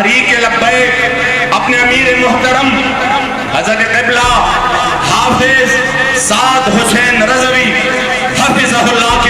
تحریک لبیک اپنے امیر محترم حضرت قبلہ حافظ سعد حسین رضوی حفظہ اللہ